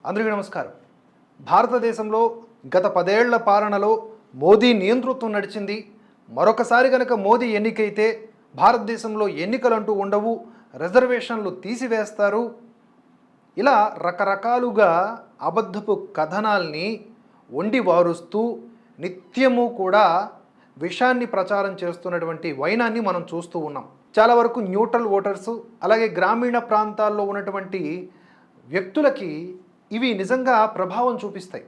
అందరికీ నమస్కారం. భారతదేశంలో గత 10 ఏళ్ల పాలనలో మోదీ నియంతృత్వం నడిచింది. మరొకసారి గనక మోదీ ఎన్నికైతే భారతదేశంలో ఎన్నికలంటూ ఉండవు, రిజర్వేషన్లు తీసివేస్తారు. ఇలా రకరకాలుగా అబద్ధపు కథనాల్ని వండి వారుస్తూ నిత్యము కూడా విషాన్ని ప్రచారం చేస్తున్నటువంటి వైనాన్ని మనం చూస్తూ ఉన్నాం. చాలా వరకు న్యూట్రల్ ఓటర్సు, అలాగే గ్రామీణ ప్రాంతాల్లో ఉన్నటువంటి వ్యక్తులకి ఇవి నిజంగా ప్రభావం చూపిస్తాయి.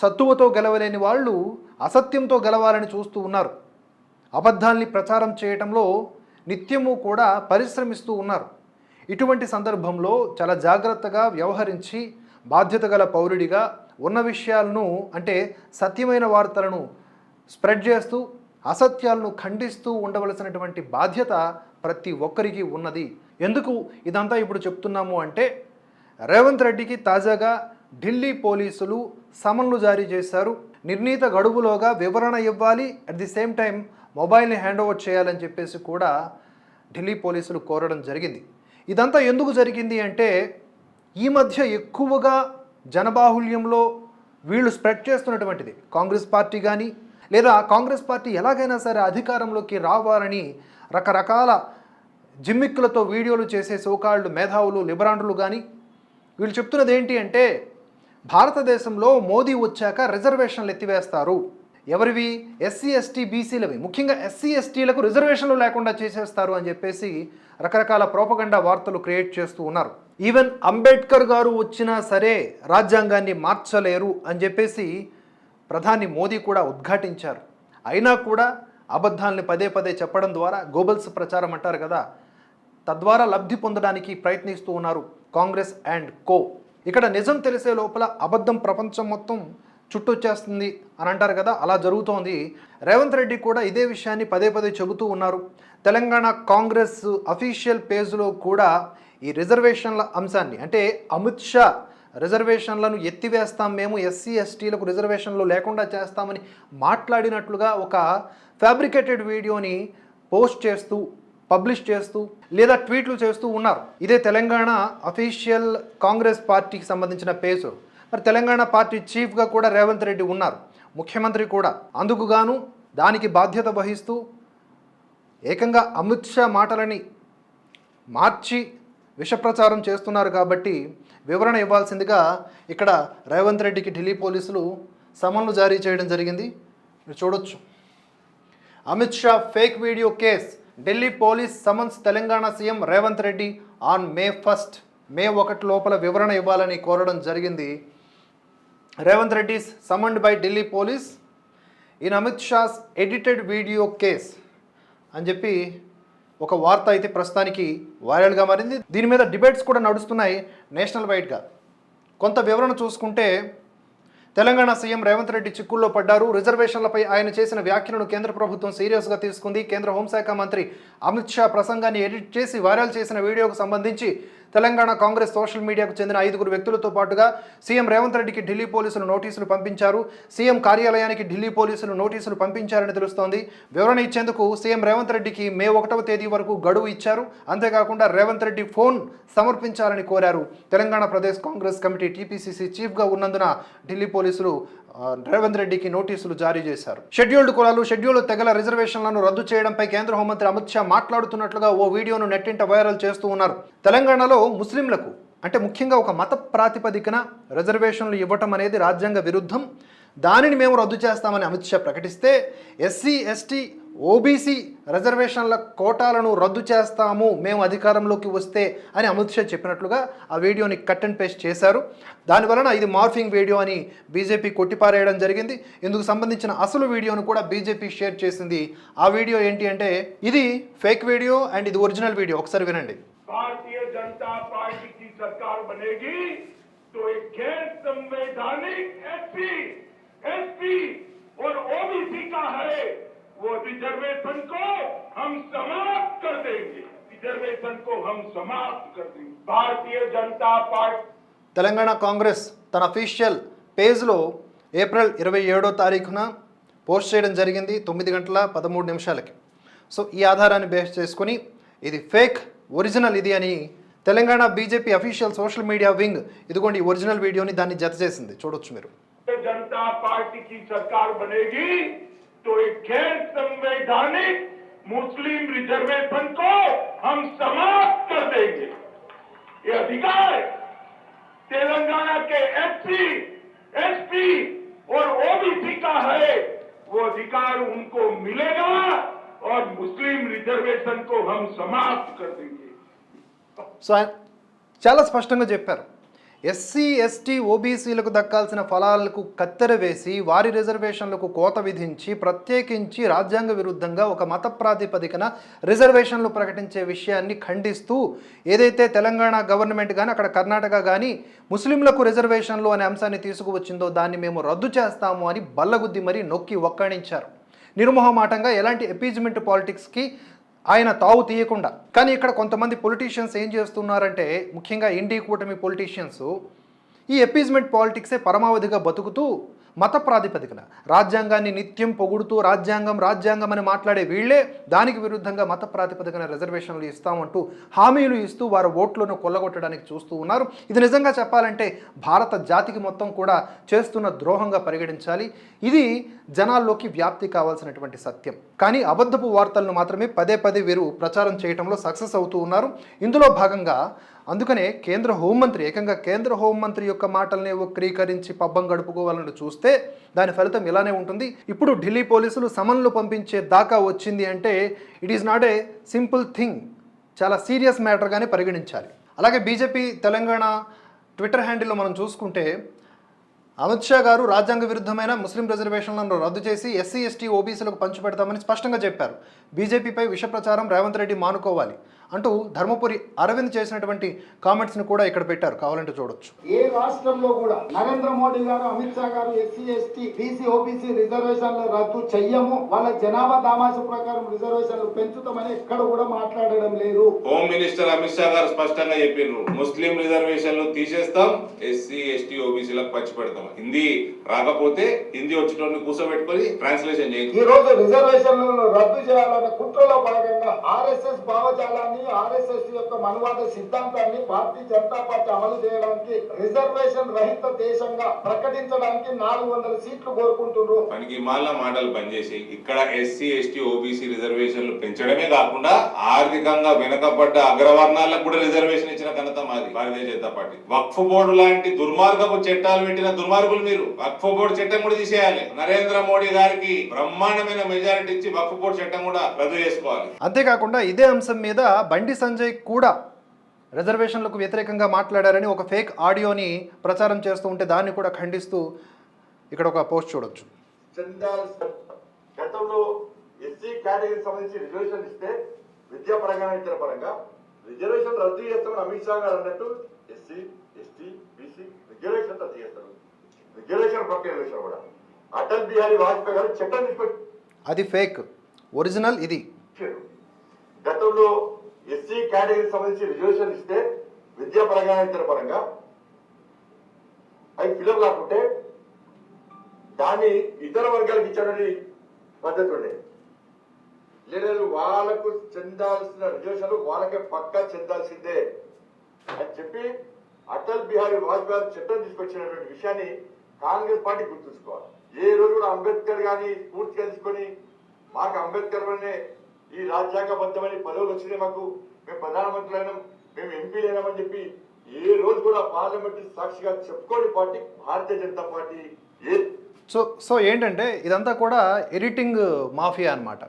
సత్తువతో గెలవలేని వాళ్ళు అసత్యంతో గెలవాలని చూస్తూ ఉన్నారు. అబద్ధాల్ని ప్రచారం చేయటంలో నిత్యము కూడా పరిశ్రమిస్తూ ఉన్నారు. ఇటువంటి సందర్భంలో చాలా జాగ్రత్తగా వ్యవహరించి బాధ్యత గల పౌరుడిగా ఉన్న విషయాలను, అంటే సత్యమైన వార్తలను స్ప్రెడ్ చేస్తూ అసత్యాలను ఖండిస్తూ ఉండవలసినటువంటి బాధ్యత ప్రతి ఒక్కరికి ఉన్నది. ఎందుకు ఇదంతా ఇప్పుడు చెప్తున్నాము అంటే, రేవంత్ రెడ్డికి తాజాగా ఢిల్లీ పోలీసులు సమన్లు జారీ చేశారు. నిర్ణీత గడువులోగా వివరణ ఇవ్వాలి, అట్ ది సేమ్ టైం మొబైల్ని హ్యాండ్ ఓవర్ చేయాలని చెప్పేసి కూడా ఢిల్లీ పోలీసులు కోరడం జరిగింది. ఇదంతా ఎందుకు జరిగింది అంటే, ఈ మధ్య ఎక్కువగా జనబాహుల్యంలో వీళ్ళు స్ప్రెడ్ చేస్తున్నటువంటిది కాంగ్రెస్ పార్టీ కానీ, లేదా కాంగ్రెస్ పార్టీ ఎలాగైనా సరే అధికారంలోకి రావాలని రకరకాల జిమ్మిక్కులతో వీడియోలు చేసే సోకాల్డ్ మేధావులు, లిబరాండ్రులు కానీ వీళ్ళు చెప్తున్నది ఏంటి అంటే, భారతదేశంలో మోదీ వచ్చాక రిజర్వేషన్లు ఎత్తివేస్తారు. ఎవరివి? ఎస్సీ ఎస్టీ బీసీలవి. ముఖ్యంగా ఎస్సీ ఎస్టీలకు రిజర్వేషన్లు లేకుండా చేసేస్తారు అని చెప్పేసి రకరకాల ప్రోపగండా వార్తలు క్రియేట్ చేస్తూ ఉన్నారు. ఈవెన్ అంబేద్కర్ గారు వచ్చినా సరే రాజ్యాంగాన్ని మార్చలేరు అని చెప్పేసి ప్రధాని మోదీ కూడా ఉద్ఘాటించారు. అయినా కూడా అబద్ధాలని పదే పదే చెప్పడం ద్వారా గోబల్స్ ప్రచారం అంటారు కదా, తద్వారా లబ్ధి పొందడానికి ప్రయత్నిస్తూ ఉన్నారు కాంగ్రెస్ అండ్ కో. ఇక్కడ నిజం తెలిసే లోపల అబద్ధం ప్రపంచం మొత్తం చుట్టొచ్చేస్తుంది అని అంటారు కదా, అలా జరుగుతోంది. రేవంత్ రెడ్డి కూడా ఇదే విషయాన్ని పదే పదే చెబుతూ ఉన్నారు. తెలంగాణ కాంగ్రెస్ అఫీషియల్ పేజ్లో కూడా ఈ రిజర్వేషన్ల అంశాన్ని, అంటే అమిత్ షా రిజర్వేషన్లను ఎత్తివేస్తాం, మేము ఎస్సీ ఎస్టీలకు రిజర్వేషన్లు లేకుండా చేస్తామని మాట్లాడినట్లుగా ఒక ఫ్యాబ్రికేటెడ్ వీడియోని పోస్ట్ చేస్తూ, పబ్లిష్ చేస్తూ, లేదా ట్వీట్లు చేస్తూ ఉన్నారు. ఇదే తెలంగాణ అఫీషియల్ కాంగ్రెస్ పార్టీకి సంబంధించిన పేజ్. మరి తెలంగాణ పార్టీ చీఫ్గా కూడా రేవంత్ రెడ్డి ఉన్నారు, ముఖ్యమంత్రి కూడా. అందుకు గాను దానికి బాధ్యత వహిస్తూ ఏకంగా అమిత్ షా మాటలని మార్చి విషప్రచారం చేస్తున్నారు. కాబట్టి వివరణ ఇవ్వాల్సిందిగా ఇక్కడ రేవంత్ రెడ్డికి ఢిల్లీ పోలీసులు సమన్లు జారీ చేయడం జరిగింది. మీరు చూడొచ్చు. Amit Shah fake video case, Delhi police summons Telangana CM Revanth Reddy on May 1. May 1 లోపల వివరణ ఇవ్వాలని కోరడం జరిగింది. Revanth Reddy summoned by Delhi police in Amit Shah's edited video case అని చెప్పి ఒక వార్త అయితే ప్రస్తుతానికి వైరల్గా మారింది. దీని మీద డిబేట్స్ కూడా నడుస్తున్నాయి నేషనల్ వైడ్గా. కొంత వివరణ చూసుకుంటే, తెలంగాణ సీఎం రేవంత్ రెడ్డి చిక్కుల్లో పడ్డారు. రిజర్వేషన్లపై ఆయన చేసిన వ్యాఖ్యలను కేంద్ర ప్రభుత్వం సీరియస్గా తీసుకుంది. కేంద్ర హోంశాఖ మంత్రి అమిత్ షా ప్రసంగాన్ని ఎడిట్ చేసి వైరల్ చేసిన వీడియోకు సంబంధించి తెలంగాణ కాంగ్రెస్ సోషల్ మీడియాకు చెందిన 5 వ్యక్తులతో పాటుగా సీఎం రేవంత్ రెడ్డికి ఢిల్లీ పోలీసులు నోటీసులు పంపించారు. సీఎం కార్యాలయానికి ఢిల్లీ పోలీసులు నోటీసులు పంపించారని తెలుస్తోంది. వివరణ ఇచ్చేందుకు సీఎం రేవంత్ రెడ్డికి May 1 వరకు గడువు ఇచ్చారు. అంతేకాకుండా రేవంత్ రెడ్డి ఫోన్ సమర్పించాలని కోరారు. తెలంగాణ ప్రదేశ్ కాంగ్రెస్ కమిటీ టీపీసీసీ చీఫ్గా ఉన్నందున ఢిల్లీ పోలీసులు రేవంత్ రెడ్డికి నోటీసులు జారీ చేశారు. షెడ్యూల్డ్ కులాలు, షెడ్యూల్డ్ తెగల రిజర్వేషన్లను రద్దు చేయడంపై కేంద్ర హోంమంత్రి అమిత్ షా మాట్లాడుతున్నట్లుగా ఓ వీడియోను నెట్టింట వైరల్ చేస్తూ ఉన్నారు. తెలంగాణలో ముస్లింలకు, అంటే ముఖ్యంగా ఒక మత ప్రాతిపదికన రిజర్వేషన్లు ఇవ్వటం అనేది రాజ్యాంగ విరుద్ధం, దానిని మేము రద్దు చేస్తామని అమిత్ షా ప్రకటిస్తే, ఎస్సీ ఎస్టీ ఓబీసీ రిజర్వేషన్ల కోటాలను రద్దు చేస్తాము మేము అధికారంలోకి వస్తే అని అమిత్ షా చెప్పినట్లుగా ఆ వీడియోని కట్ అండ్ పేస్ట్ చేశారు. దానివలన ఇది మార్ఫింగ్ వీడియో అని బీజేపీ కొట్టిపారేయడం జరిగింది. ఇందుకు సంబంధించిన అసలు వీడియోను కూడా బీజేపీ షేర్ చేసింది. ఆ వీడియో ఏంటి అంటే, ఇది ఫేక్ వీడియో అండ్ ఇది ఒరిజినల్ వీడియో. ఒకసారి వినండి. भारतीय जनता पार्टी की सरकार बनेगी तो एक गैर संवैधानिक एसपी और ओबीसी का है वो रिजर्वेशन को हम समाप्त कर देंगे। रिजर्वेशन को हम समाप्त कर देंगे। भारतीय जनता पार्टी తెలంగాణ కాంగ్రెస్ తన అఫీషియల్ పేజ్లో ఏప్రిల్ 27 పోస్ట్ చేయడం జరిగింది 9:13 సో ఈ ఆధారాన్ని బేస్ చేసుకొని ఇది ఫేక్, ఒరిజినల్ ఇది అని Telangana BJP official social media wing ఇదిగోండి ఈ ఒరిజినల్ వీడియోని దాన్ని జత చేసింది, చూడొచ్చు మీరు. जनता पार्टी की सरकार बनेगी तो एक गैर संवैधानिक मुस्लिम रिजर्वेशन को हम समाप्त कर देंगे. ये अधिकार तेलंगाना के एससी, एसटी और ओबीसी का है. वो अधिकार उनको मिलेगा और मुस्लिम रिजर्वेशन को हम समाप्त कर देंगे. సో ఆయన చాలా స్పష్టంగా చెప్పారు, ఎస్సీ ఎస్టీ ఓబీసీలకు దక్కాల్సిన ఫలాలకు కత్తెర వేసి వారి రిజర్వేషన్లకు కోత విధించి ప్రత్యేకించి రాజ్యాంగ విరుద్ధంగా ఒక మత ప్రాతిపదికన రిజర్వేషన్లు ప్రకటించే విషయాన్ని ఖండిస్తూ ఏదైతే తెలంగాణ గవర్నమెంట్ కానీ అక్కడ కర్ణాటక కానీ ముస్లింలకు రిజర్వేషన్లు అనే అంశాన్ని తీసుకువచ్చిందో దాన్ని మేము రద్దు చేస్తాము అని బల్లగుద్ది మరీ నొక్కి ఒక్కడించారు. నిర్మోహమాటంగా ఎలాంటి ఎపీజ్మెంట్ పాలిటిక్స్కి ఆయన తావు తీయకుండా. కానీ ఇక్కడ కొంతమంది పొలిటీషియన్స్ ఏం చేస్తున్నారంటే, ముఖ్యంగా ఇండి కూటమి పొలిటీషియన్స్ ఈ ఎపీజ్మెంట్ పాలిటిక్సే పరమావధిగా బతుకుతూ మత ప్రాతిపదికన రాజ్యాంగాన్ని నిత్యం పొగుడుతూ రాజ్యాంగం అని మాట్లాడే వీళ్లే దానికి విరుద్ధంగా మత ప్రాతిపదికన రిజర్వేషన్లు ఇస్తామంటూ హామీలు ఇస్తూ వారి ఓట్లను కొల్లగొట్టడానికి చూస్తూ ఉన్నారు. ఇది నిజంగా చెప్పాలంటే భారత జాతికి మొత్తం కూడా చేస్తున్న ద్రోహంగా పరిగణించాలి. ఇది జనాల్లోకి వ్యాప్తి కావాల్సినటువంటి సత్యం. కానీ అబద్ధపు వార్తలను మాత్రమే పదే పదే వీరు ప్రచారం చేయడంలో సక్సెస్ అవుతూ ఉన్నారు. ఇందులో భాగంగా అందుకనే ఏకంగా కేంద్ర హోంమంత్రి యొక్క మాటల్ని వక్రీకరించి పబ్బం గడుపుకోవాలని చూస్తే దాని ఫలితం ఇలానే ఉంటుంది. ఇప్పుడు ఢిల్లీ పోలీసులు సమన్లు పంపించే దాకా వచ్చింది అంటే it is not a simple thing, చాలా సీరియస్ మ్యాటర్గానే పరిగణించాలి. అలాగే బీజేపీ తెలంగాణ ట్విట్టర్ హ్యాండిల్లో మనం చూసుకుంటే అమిత్ షా గారు రాజ్యాంగ విరుద్ధమైన ముస్లిం రిజర్వేషన్లను రద్దు చేసి ఎస్సీ ఎస్టీ ఓబీసీలకు పంచిపెడతామని స్పష్టంగా చెప్పారు. బీజేపీపై విష ప్రచారం రేవంత్ రెడ్డి మానుకోవాలి అంటూ ధర్మపురి అరవింద్ చేసినటువంటి కామెంట్స్ని కూడా ఇక్కడ పెట్టారు, కావాలంటే చూడొచ్చు. ఏ రాష్ట్రంలో కూడా నరేంద్ర మోడీ గారు, అమిత్ షా గారు ఎస్సీ ఎస్టీ బీసీ ఓబీసీ రిజర్వేషన్లు రద్దు చెయ్యము, వాళ్ళ జనాభా దామాష ప్రకారం రిజర్వేషన్లు పెంచుతామని ఎక్కడ కూడా మాట్లాడడం లేదు. హోమ్ మినిస్టర్ అమిత్ షా గారు స్పష్టంగా చెప్పిండ్రు, ముస్లిం రిజర్వేషన్లు తీసేస్తాం, ఎస్సీ ఎస్టీ ఓబీసీలకు పంచిపెడతాం. హిందీ రాకపోతే హిందీ వచ్చేటోని కూర్చోబెట్టుకొని ట్రాన్స్లేషన్ చేయండి. ఈ రోజు రిజర్వేషన్లను రద్దు చేయాలన్న కుట్రలో భాగంగా ఆర్ఎస్ఎస్ భావజాలాన్ని, ఆర్ఎస్ఎస్ యొక్క మనువాద సిద్ధాంతాన్ని భారతీయ జనతా పార్టీ అమలు చేయడానికి రిజర్వేషన్ రహిత దేశంగా ప్రకటించడానికి 400 సీట్లు కోరుకుంటున్నారు. మనకి మాల మాటలు పనిచేసి ఇక్కడ ఎస్సీ ఎస్టీ ఓబీసీ రిజర్వేషన్లు పెంచడమే కాకుండా ఆర్థికంగా వెనుకబడ్డ అగ్రవర్ణాలకు కూడా రిజర్వేషన్ ఇచ్చిన ఘనత మాది భారతీయ జనతా పార్టీ. వక్ఫ్ బోర్డు లాంటి దుర్మార్గపు చట్టాలు పెట్టిన దుర్మార్గులు మీరు. వక్ఫ్ బోర్డు చట్టం కూడా తీసేయాలి. నరేంద్ర మోడీ గారికి బ్రహ్మాండమైన మెజారిటీ ఇచ్చి వక్ఫ్ బోర్డు చట్టం కూడా రద్దు చేసుకోవాలి. అంతేకాకుండా ఇదే అంశం మీద బండి సంజయ్ కూడా రిజర్వేషన్లకు వ్యతిరేకంగా మాట్లాడారని ఒక ఫేక్ ఆడియోని ప్రచారం చేస్తూ ఉంటే దాన్ని కూడా ఖండిస్తూ ఇక్కడ ఒక పోస్ట్ చూడొచ్చు. గతంలో ఎస్సీ కేటగిరీ సంబంధించి రిజర్వేషన్ ఇస్తే విద్యాపరంగా ఇతర పరంగా రిజర్వేషన్ రద్దు చేస్తామని అమిత్ షా గారు అన్నట్టు ఎస్సీ ఎస్టీ బీసీ రిజర్వేషన్ రద్దు చేస్తారు. రిజర్వేషన్ ప్రక్రియ కూడా అటల్ బిహారీ వాజ్పేయి గారు చట్టం తీసుకొచ్చి అది ఫేక్, ఒరిజినల్ ఇది. గతంలో ఎస్సీ కేటగిరీ సంబంధించి రిజర్వేషన్ ఇస్తే విద్యాపరంగా ఇతర పరంగా అవి ఫిలప్ కాకుంటే దాన్ని ఇతర వర్గాలకు ఇచ్చాడని పద్ధతి ఉండే. లేదు వాళ్ళకు చెందాల్సిన రిజర్వేషన్లు వాళ్ళకే పక్కా చెందాల్సిందే అని చెప్పి అటల్ బిహారీ వాజ్పేయి చట్టం తీసుకొచ్చినటువంటి విషయాన్ని కాంగ్రెస్ పార్టీ గుర్తుంచుకోవాలి. ఏ రోజు కూడా అంబేద్కర్ గాని పూర్తిగా తీసుకొని మాకు అంబేద్కర్ వల్లనే ఈ రాజ్యాంగబద్ధమైన పదవులు వచ్చినాయి, మాకు మేము ప్రధానమంత్రులైనాం, మేము ఎంపీలైనామని చెప్పి ఏ రోజు కూడా పార్లమెంట్ సాక్షిగా చెప్పుకోని party Bharatiya Janata party. So ఏంటంటే ఇదంతా కూడా ఎడిటింగ్ మాఫియా అన్నమాట.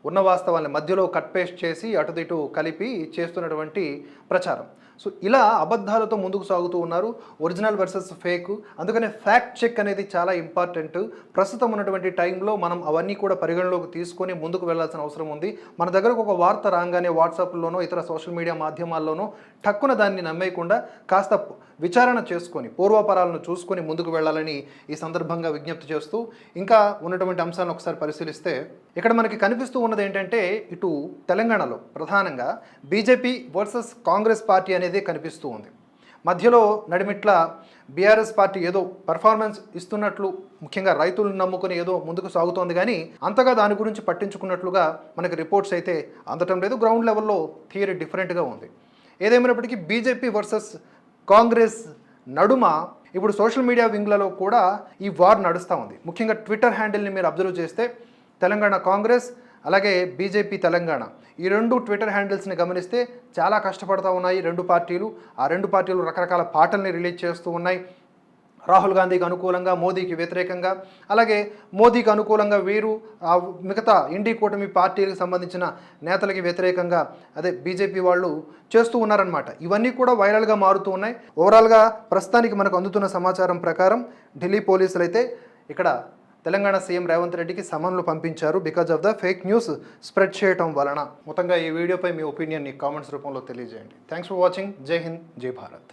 ఉన్న వాస్తవాన్ని మధ్యలో కట్ పేస్ట్ చేసి అటుదిటు కలిపి చేస్తున్నటువంటి ప్రచారం. సో ఇలా అబద్ధాలతో ముందుకు సాగుతూ ఉన్నారు, ఒరిజినల్ వర్సెస్ ఫేక్. అందుకనే ఫ్యాక్ట్ చెక్ అనేది చాలా ఇంపార్టెంట్. ప్రస్తుతం ఉన్నటువంటి టైంలో మనం అవన్నీ కూడా పరిగణలోకి తీసుకొని ముందుకు వెళ్లాల్సిన అవసరం ఉంది. మన దగ్గరకు ఒక వార్త రాగానే వాట్సాప్లోనో ఇతర సోషల్ మీడియా మాధ్యమాల్లోనో టక్కున దాన్ని నమ్మేయకుండా కాస్త విచారణ చేసుకొని పూర్వాపరాలను చూసుకొని ముందుకు వెళ్ళాలని ఈ సందర్భంగా విజ్ఞప్తి చేస్తూ ఇంకా ఉన్నటువంటి అంశాలను ఒకసారి పరిశీలిస్తే ఇక్కడ మనకి కనిపిస్తూ ఉన్నది ఏంటంటే ఇటు తెలంగాణలో ప్రధానంగా బీజేపీ వర్సెస్ కాంగ్రెస్ పార్టీ అనేది కనిపిస్తూ ఉంది. మధ్యలో నడిమిట్ల బీఆర్ఎస్ పార్టీ ఏదో పర్ఫార్మెన్స్ ఇస్తున్నట్లు, ముఖ్యంగా రైతులను నమ్ముకుని ఏదో ముందుకు సాగుతోంది, కానీ అంతగా దాని గురించి పట్టించుకున్నట్లుగా మనకి రిపోర్ట్స్ అయితే అందటం లేదు. గ్రౌండ్ లెవెల్లో థియరీ డిఫరెంట్గా ఉంది. ఏదేమైనప్పటికీ బీజేపీ వర్సెస్ కాంగ్రెస్ నడుమ ఇప్పుడు సోషల్ మీడియా వింగ్లలో కూడా ఈ వార్ నడుస్తూ ఉంది. ముఖ్యంగా ట్విట్టర్ హ్యాండిల్ని మీరు అబ్జర్వ్ చేస్తే తెలంగాణ కాంగ్రెస్ అలాగే బీజేపీ తెలంగాణ ఈ రెండు ట్విట్టర్ హ్యాండిల్స్ని గమనిస్తే చాలా కష్టపడుతూ ఉన్నాయి రెండు పార్టీలు. ఆ రెండు పార్టీలు రకరకాల పాటల్ని రిలీజ్ చేస్తూ ఉన్నాయి. రాహుల్ గాంధీకి అనుకూలంగా, మోదీకి వ్యతిరేకంగా, అలాగే మోదీకి అనుకూలంగా వీరు మిగతా ఇండి కూటమి పార్టీలకు సంబంధించిన నేతలకి వ్యతిరేకంగా అదే బీజేపీ వాళ్ళు చేస్తూ ఉన్నారనమాట. ఇవన్నీ కూడా వైరల్గా మారుతూ ఉన్నాయి. ఓవరాల్గా ప్రస్తుతానికి మనకు అందుతున్న సమాచారం ప్రకారం ఢిల్లీ పోలీసులు అయితే ఇక్కడ తెలంగాణ సీఎం రేవంత్ రెడ్డికి సమన్లు పంపించారు because of the fake news spread చేయడం వలన. మొత్తంగా ఈ వీడియోపై మీ ఒపీనియన్ని కామెంట్స్ రూపంలో తెలియజేయండి. Thanks for watching. జై హింద్, జై భారత్.